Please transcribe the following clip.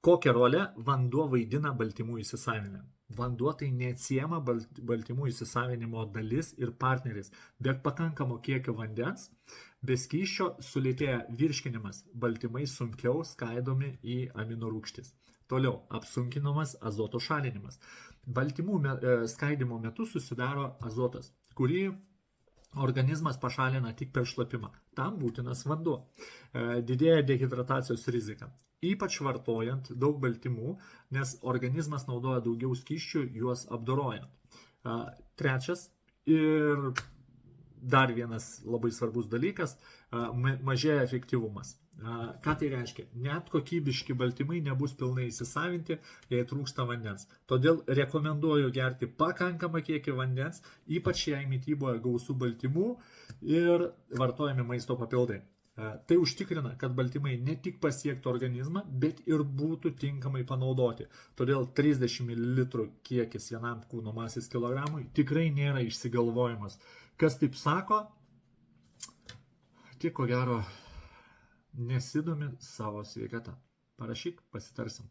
Kokią rolę vanduo vaidina baltymų įsisavinime? Vanduo tai neatsiejama baltymų įsisavinimo dalis ir partneris. Be pakankamo kiekio vandens, be skysčio sulėtėja virškinimas, baltymai sunkiau skaidomi į aminorūgštis. Toliau, apsunkinamas azoto šalinimas. Baltymų skaidimo metu susidaro azotas, kurį organizmas pašalina tik per šlapimą. Tam būtinas vanduo. Didėja dehidratacijos rizika. Ypač vartojant daug baltymų, nes organizmas naudoja daugiau skysčių juos apdorojant. Trečias ir dar vienas labai svarbus dalykas – mažėja efektyvumas. Ką tai reiškia? Net kokybiški baltymai nebus pilnai įsisavinti, jei trūksta vandens. Todėl rekomenduoju gerti pakankamą kiekį vandens, ypač jei mityboje gausų baltymų ir vartojami maisto papildai. Tai užtikrina, kad baltymai ne tik pasiektų organizmą, bet ir būtų tinkamai panaudoti. Todėl 30 ml kiekis vienam kūno masės kilogramui tikrai nėra išsigalvojimas. Kas taip sako, tik ko gero nesidomi savo sveikata. Parašyk, pasitarsim.